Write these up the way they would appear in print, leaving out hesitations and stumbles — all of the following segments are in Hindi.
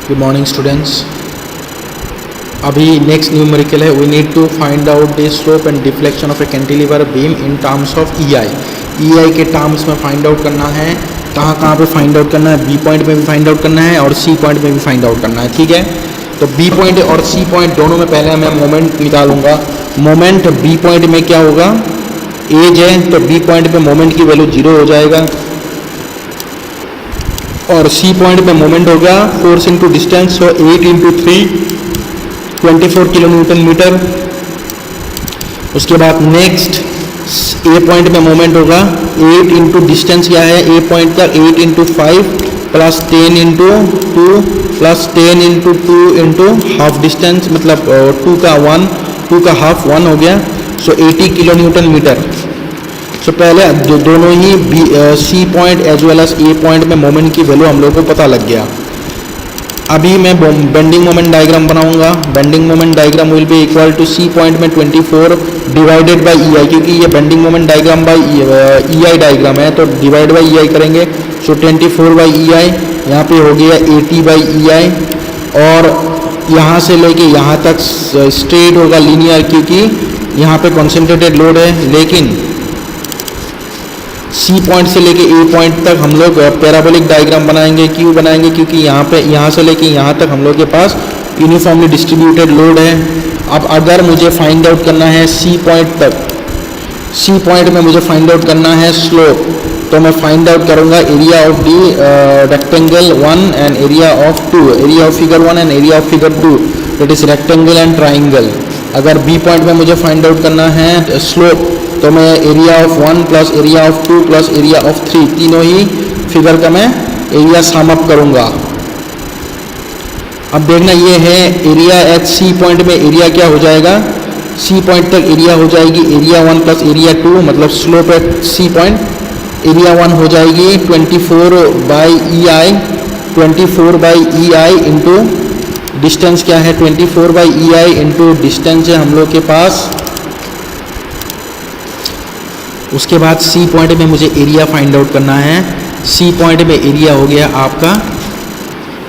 Good morning students. अभी नेक्स्ट न्यूमेरिकल है, we need to find out the slope and deflection of a cantilever beam in terms of EI. EI के टर्म्स में फाइंड आउट करना है। कहाँ पे फाइंड आउट करना है? बी पॉइंट में भी फाइंड आउट करना है और सी पॉइंट में भी फाइंड आउट करना है। ठीक है, तो बी पॉइंट और सी पॉइंट दोनों में पहले मैं मोमेंट निकालूंगा। मोमेंट बी पॉइंट में क्या होगा? एज है, तो बी पॉइंट पे मोमेंट की वैल्यू 0 हो जाएगा और सी पॉइंट में मोमेंट होगा फोर्स इंटू डिस्टेंस, सो 8 इंटू 3 24 किलो न्यूटन मीटर। उसके बाद नेक्स्ट ए पॉइंट में मोमेंट होगा 8 इंटू डिस्टेंस क्या है ए पॉइंट का, 8 into 5 plus 10 into 2 plus 10 into 2 into half distance, मतलब 2 का 1 2 का हाफ 1 हो गया, so 80 kilo newton metre. So पहले दोनों ही C point as well as A point में मोमेंट की वैल्यू हम लोग को पता लग गया। अभी मैं बेंडिंग मोमेंट डायग्राम बनाऊंगा। Bending moment diagram will be equal to C point में 24 डिवाइडेड बाय ईआई, क्योंकि ये bending moment diagram by EI diagram है तो डिवाइड बाय ईआई करेंगे। सो 24 बाई ईआई, यहाँ पे हो गया 80 बाई ईआई और यहाँ से लेके यहाँ तक स्ट्रेट होगा लीनियर, क्योंकि यहाँ पे कॉन्सेंट्रेटेड लोड है। लेकिन सी पॉइंट से लेके ए पॉइंट तक हम लोग पैराबोलिक डायग्राम बनाएंगे। क्यों बनाएंगे? क्योंकि यहाँ से लेके यहाँ तक हम लोग के पास यूनिफॉर्मली डिस्ट्रीब्यूटेड लोड है। अब अगर मुझे फाइंड आउट करना है सी पॉइंट तक, सी पॉइंट में मुझे फाइंड आउट करना है स्लोप, तो मैं फाइंड आउट करूँगा area of the rectangle 1 and area of 2, area of figure 1 and area of figure 2, that is rectangle and triangle. अगर बी पॉइंट में मुझे फाइंड आउट करना है स्लोप, तो मैं area of 1 plus area of 2 plus area of 3 तीनों ही फिगर का मैं एरिया सम अप करूँगा। अब देखना ये है एरिया एट सी पॉइंट में एरिया क्या हो जाएगा? सी पॉइंट तक एरिया हो जाएगी एरिया 1 प्लस एरिया 2, मतलब slope at C point area 1 हो जाएगी 24 by E I, 24 by E I into distance क्या है 24 by E I into distance है हम लोग के पास। उसके बाद सी पॉइंट में मुझे एरिया फाइंड आउट करना है। सी पॉइंट में एरिया हो गया आपका,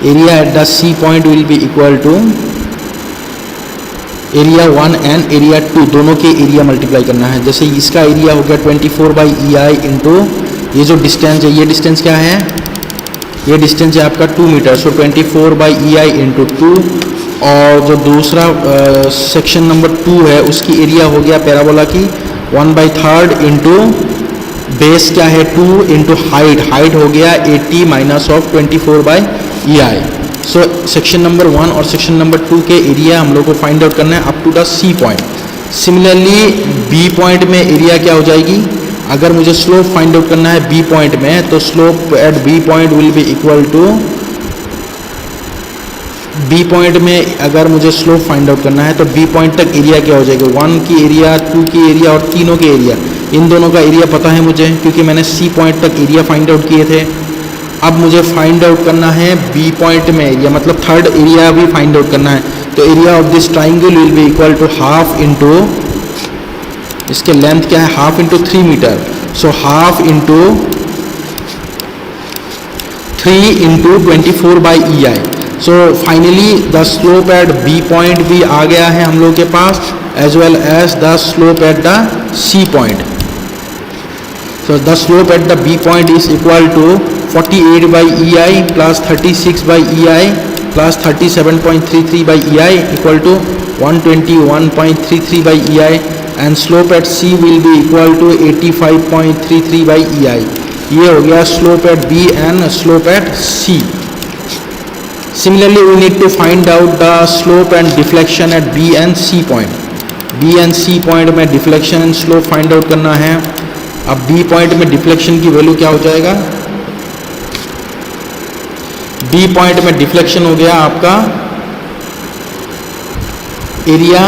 area at the C point will be equal to area 1 and area 2 दोनों के एरिया मल्टीप्लाई करना है। जैसे इसका एरिया हो गया 24 बाई ई आई इंटू ये जो डिस्टेंस है, ये डिस्टेंस क्या है? ये डिस्टेंस है आपका 2 मीटर, so 24 by E I into 2। और जो दूसरा सेक्शन नंबर 2 है उसकी एरिया हो गया पैराबोला की 1/3 इंटू बेस क्या है 2 इंटू हाइट, हाइट हो गया 80 minus of 24 by E I. So section number 1 और सेक्शन नंबर 2 के एरिया हम लोग को फाइंड आउट करना है up to the C point. Similarly B point में एरिया क्या हो जाएगी? अगर मुझे स्लोप फाइंड आउट करना है बी पॉइंट में, तो slope at B point will be equal to, B point में अगर मुझे स्लोप फाइंड आउट करना है तो बी पॉइंट तक एरिया क्या हो जाएगा? 1 की एरिया, 2 की एरिया और तीनों के एरिया, इन दोनों का एरिया पता है मुझे क्योंकि मैंने सी पॉइंट तक एरिया फाइंड आउट किए थे। अब मुझे फाइंड आउट करना है बी पॉइंट में एरिया, मतलब थर्ड एरिया भी फाइंड आउट करना है। तो area of this triangle will be equal to half into, इसके लेंथ क्या है? Half into 3 metre, so half into 3 into 24 by E I. So finally the slope at B point भी आ गया है हम लोग के पास, as well as the slope at the C point. So the slope at the B point is equal to 48 by E I plus 36 by E I plus 37.33 by E I equal to 121.33 by E I, and slope at C will be equal to 85.33 by E I. ये हो गया slope at B and slope at C. Similarly, we need to find out the slope and deflection at B and C point. B and C point में deflection and slope find out करना है। अब B point में deflection की वैल्यू क्या हो जाएगा? B point में deflection हो गया आपका एरिया,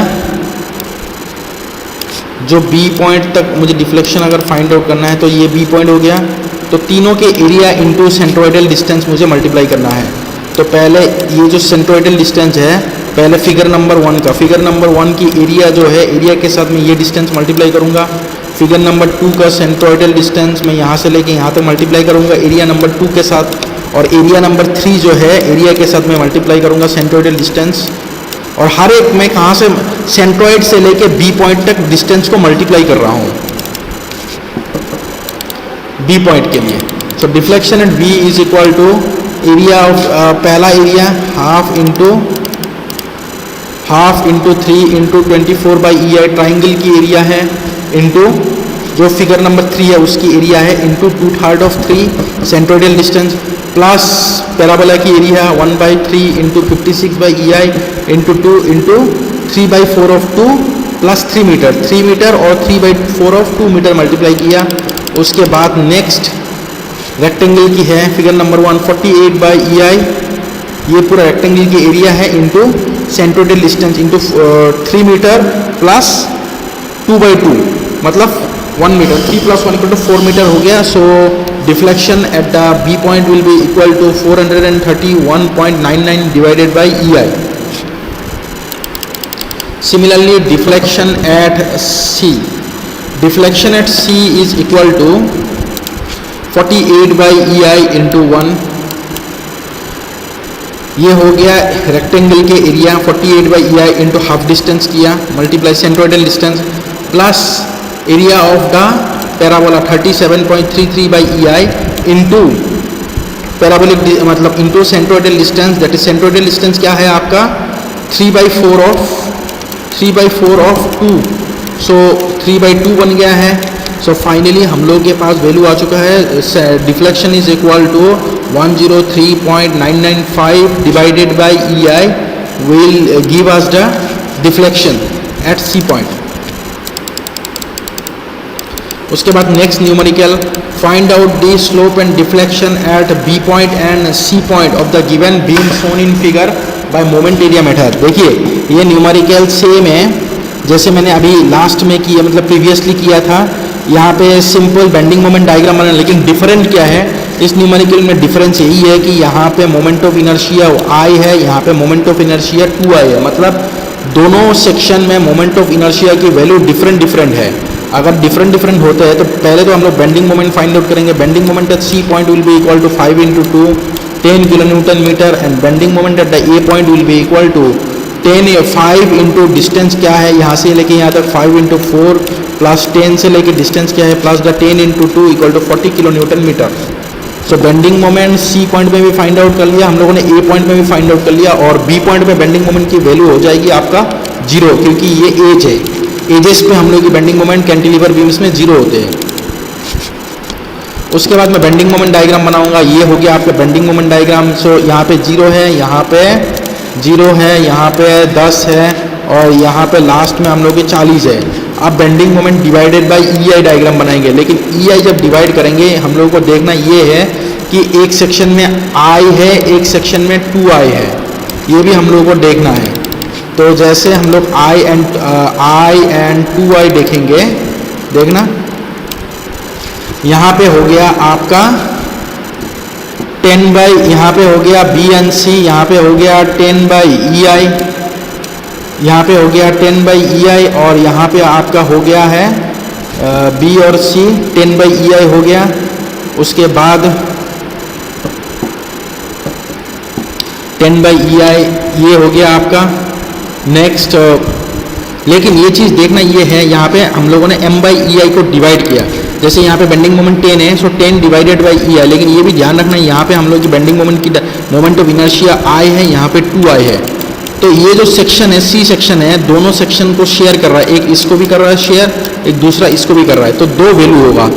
जो B point तक मुझे deflection अगर find out करना है तो ये B point हो गया, तो तीनों के एरिया इंटू सेंट्रोइडल डिस्टेंस मुझे मल्टीप्लाई करना है। तो पहले ये जो सेंट्रोइडल डिस्टेंस है, पहले फिगर नंबर 1 का, फिगर नंबर 1 की एरिया जो है, एरिया के साथ मैं ये डिस्टेंस मल्टीप्लाई करूँगा। फिगर नंबर 2 का सेंट्रोइडल डिस्टेंस मैं यहाँ से लेके यहाँ तक मल्टीप्लाई करूँगा एरिया नंबर 2 के साथ, और एरिया नंबर 3 जो है एरिया के साथ मैं मल्टीप्लाई करूँगा सेंट्रोइडल डिस्टेंस, और हर एक मैं कहाँ से सेंट्रोइड से लेके बी पॉइंट तक डिस्टेंस को मल्टीप्लाई कर रहा हूँ बी पॉइंट के लिए। So deflection at B is equal to area of पहला area half into 3 into 24/EI triangle की एरिया है, इंटू जो फिगर नंबर 3 है उसकी एरिया है, into 2/3 of 3 centroidal distance, plus parabola की area 1/3 into 56/EI into 2 into 3/4 of 2 plus 3 metre और 3/4 ऑफ 2 मीटर मल्टीप्लाई किया। उसके बाद नेक्स्ट रेक्टेंगल की है फिगर नंबर 1 48/EI, ये पूरा रेक्टेंगल की एरिया है into centroidal distance into 3 metre plus 2/2 मतलब 1 मीटर, 3 + 1 = 4 मीटर हो गया। So deflection at the B point will be equal to 431.99 divided by EI। Similarly deflection at C is equal to 48/EI into 1, ये हो गया रेक्टेंगल के area 48/EI into half distance किया multiply centroidal distance plus area of the parabola 37.33/EI into parabolic मतलब into centroidal distance, that is centroidal distance क्या है आपका 3/4 ऑफ 2, सो 3/2 बन गया है। सो फाइनली हम लोग के पास वैल्यू आ चुका है, deflection is equal to 103.995 divided by EI will give us the deflection at C point. उसके बाद next numerical, find out the slope and deflection at B point and C point of the given beam shown in figure by moment area method. देखिए ये न्यूमेरिकल सेम है जैसे मैंने अभी लास्ट में किया मतलब प्रीवियसली किया था, यहाँ पे सिंपल बेंडिंग मोमेंट डायग्राम बनाना, लेकिन डिफरेंट क्या है इस न्यूमेरिकल में, डिफरेंस यही है कि यहाँ पे मोमेंट ऑफ इनर्शिया I है, यहाँ पे मोमेंट ऑफ इनर्शिया 2I है, मतलब दोनों सेक्शन में मोमेंट ऑफ इनर्शिया की वैल्यू डिफरेंट है। अगर डिफरेंट होते हैं तो पहले तो हम लोग बेंडिंग मोमेंट फाइंड आउट करेंगे। Bending moment at C point will be equal to 5 × 2 10 kN/मीटर and bending moment at the A point will be equal to 5 into distance क्या है यहाँ से लेके यहाँ तक 5 × 4 प्लस 10 से लेके डिस्टेंस क्या है प्लस द 10 × 2 = 40 kN/मीटर। So bending moment C point में भी फाइंड आउट कर लिया हम लोगों ने, A पॉइंट में भी फाइंड आउट कर लिया, और B पॉइंट में बेंडिंग मोमेंट की वैल्यू हो जाएगी आपका 0 क्योंकि ये एज है, एजेस पे हम लोग की बेंडिंग मोमेंट कैंटिलीवर बीम्स में 0 होते हैं। उसके बाद मैं बेंडिंग मोमेंट डायग्राम बनाऊंगा, ये हो गया आपका बेंडिंग मोमेंट डायग्राम। सो यहाँ पे 0 है, यहाँ पे 0 है, यहाँ पे 10 है और यहाँ पे लास्ट में हम लोग के 40 है। अब bending moment divided by EI diagram बनाएंगे, लेकिन EI जब डिवाइड करेंगे हम लोगों को देखना ये है कि एक सेक्शन में I है, एक सेक्शन में 2I है, ये भी हम लोगों को देखना है। तो जैसे हम लोग I and 2I देखेंगे, देखना यहाँ पे हो गया आपका 10 यहाँ पे हो गया B and C, यहाँ पे हो गया 10/EI, यहाँ पे हो गया 10/EI और यहाँ पे आपका हो गया है B और C 10/EI हो गया। उसके बाद 10/EI ये हो गया आपका। नेक्स्ट लेकिन ये चीज़ देखना ये है, यहाँ पे हम लोगों ने M/EI को डिवाइड किया, जैसे यहाँ पे बेंडिंग मोमेंट 10 है, सो 10 डिवाइडेड बाई EI, लेकिन ये भी ध्यान रखना यहाँ पे हम लोग की बेंडिंग मोमेंट की मोमेंट ऑफ इनर्शिया I है, यहाँ पे 2I है। तो ये जो सेक्शन है C सेक्शन है, दोनों सेक्शन को शेयर कर रहा है, एक इसको भी कर रहा है शेयर, एक दूसरा इसको भी कर रहा है, तो 2 वैल्यू होगा।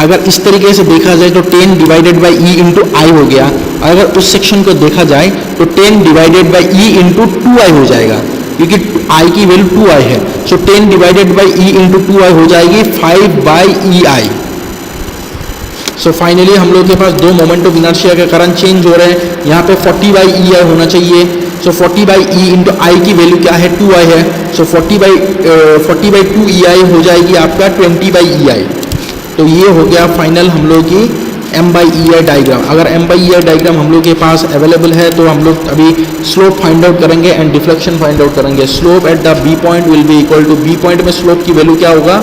अगर इस तरीके से देखा जाए तो 10 divided by E into I हो गया, अगर उस सेक्शन को देखा जाए तो 10 divided by E into 2I हो जाएगा, क्योंकि I की वैल्यू 2I है। सो 10 divided by E into 2I हो जाएगी 5/EI। सो फाइनली हम लोग के पास 2 मोमेंट ऑफ इनर्शिया के कारण चेंज हो रहे हैं, यहाँ पे 40/EI होना चाहिए। सो 40/E इंटू I की वैल्यू क्या है 2I है, सो 40/2EI हो जाएगी आपका 20/EI। तो ये हो गया फाइनल हम लोग की M/EI डायग्राम। अगर M/EI डायग्राम हम लोग के पास अवेलेबल है तो हम लोग अभी स्लोप फाइंड आउट करेंगे एंड डिफ्लेक्शन फाइंड आउट करेंगे। Slope at the B point will be equal to, B point में स्लोप की वैल्यू क्या होगा,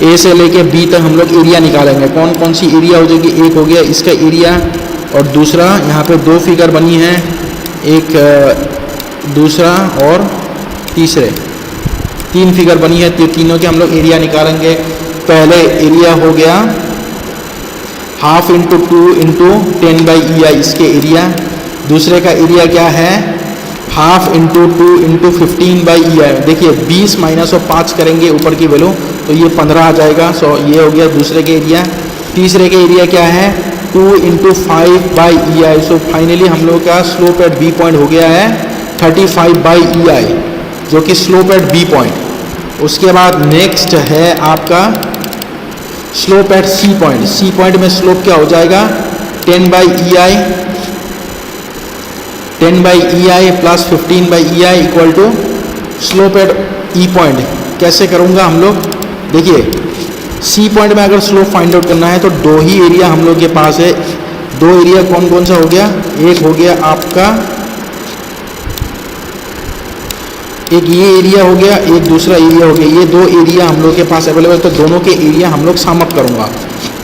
A से लेके B तक हम लोग एरिया निकालेंगे। कौन कौन सी एरिया हो जाएगी, एक हो गया इसका एरिया और दूसरा यहाँ पे दो फिगर बनी है, एक दूसरा और तीसरे, तीन फिगर बनी है, तीनों के हम लोग एरिया निकालेंगे। पहले एरिया हो गया हाफ इंटू 2 इंटू 10/EI इसके एरिया। दूसरे का एरिया क्या है, हाफ इंटू 2 इंटू 15/EI। देखिए 20 माइनस और 5 करेंगे ऊपर की वैल्यू तो ये 15 आ जाएगा। सो ये हो गया दूसरे के एरिया। तीसरे के एरिया क्या है, 2 इंटू 5/EI। सो फाइनली हम लोग का स्लोप एट बी पॉइंट हो गया है 35/EI, जो कि स्लोप एट बी पॉइंट। उसके बाद नेक्स्ट है आपका slope at C point. C point में स्लोप क्या हो जाएगा, 10/EI plus 15/EI equal to slope at E point. कैसे करूँगा हम लोग, देखिए सी पॉइंट में अगर स्लोप फाइंड आउट करना है तो दो ही एरिया हम लोग के पास है। दो एरिया कौन कौन सा हो गया, एक हो गया आपका, एक ये एरिया हो गया, एक दूसरा एरिया हो गया। ये दो एरिया हम लोग के पास अवेलेबल, तो दोनों के एरिया हम लोग सम अप करूँगा।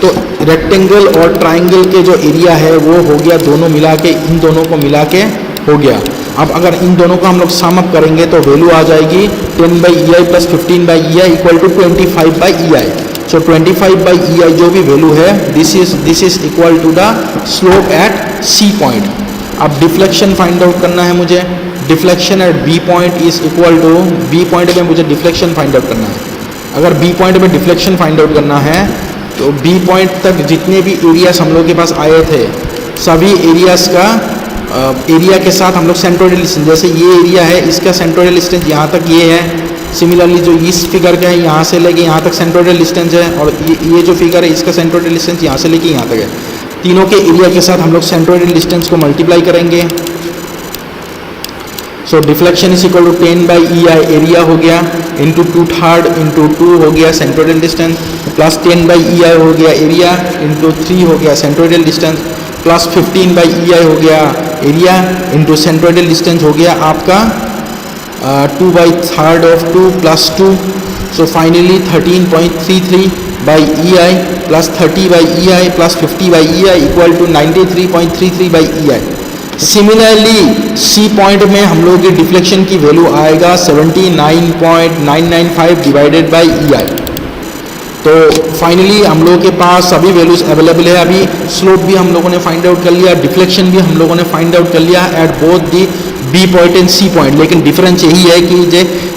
तो रेक्टेंगल और ट्राइंगल के जो एरिया है वो हो गया दोनों मिला के, इन दोनों को मिला के हो गया। अब अगर इन दोनों को हम लोग सम अप करेंगे तो वैल्यू आ जाएगी 10/EI plus 15/EI equal to 25/EI। So 25/EI जो भी वैल्यू है this is equal to the slope at C point. अब डिफ्लेक्शन फाइंड आउट करना है मुझे। Deflection at B point is equal to, B point में मुझे डिफ्लेक्शन फाइंड आउट करना है। अगर बी पॉइंट में डिफ्लेक्शन फाइंड आउट करना है तो बी पॉइंट तक जितने भी एरियाज हम लोग के पास आए थे सभी एरियाज का एरिया के साथ हम लोग सेंट्रोइडल डिस्टेंस, जैसे ये एरिया है इसका सेंट्रोइडल डिस्टेंस यहाँ तक ये है। सिमिलरली जो इस फिगर का है यहाँ से लेके यहाँ तक सेंट्रोइडल डिस्टेंस है, और ये जो फिगर है इसका सेंट्रोइडल डिस्टेंस यहाँ से लेके यहाँ तक है। तीनों के एरिया के साथ हम लोग सेंट्रोइडल डिस्टेंस को मल्टीप्लाई करेंगे। So deflection is equal to 10/EI area हो गया इंटू 2/3 इंटू 2 हो गया सेंट्रोइडल डिस्टेंस, प्लस 10/EI हो गया एरिया इंटू 3 हो गया सेंट्रोइडल डिस्टेंस, प्लस 15/EI हो गया एरिया इंटू सेंट्रोइडल डिस्टेंस हो गया आपका 2/3 of 2 plus 2। So finally 13.33/EI plus 30/EI plus 50/EI equal to 93.33/EI। Similarly C point में हम लोग की डिफ्लेक्शन की वैल्यू आएगा 79.995 डिवाइडेड बाई EI। तो फाइनली हम लोगों के पास सभी वैल्यूज अवेलेबल है। अभी स्लोप भी हम लोगों ने फाइंड आउट कर लिया, डिफ्लेक्शन भी हम लोगों ने फाइंड आउट कर लिया at both the B point and C point. लेकिन डिफरेंस यही है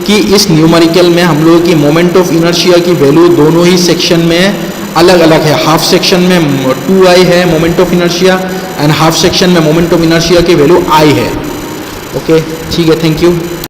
कि इस न्यूमेरिकल में हम लोगों की मोमेंट ऑफ इनर्शिया की वैल्यू दोनों ही सेक्शन में अलग अलग है। हाफ सेक्शन में 2I है moment of inertia and half section में मोमेंट ऑफ इनर्शिया की वैल्यू I है। ओके ठीक है, थैंक यू।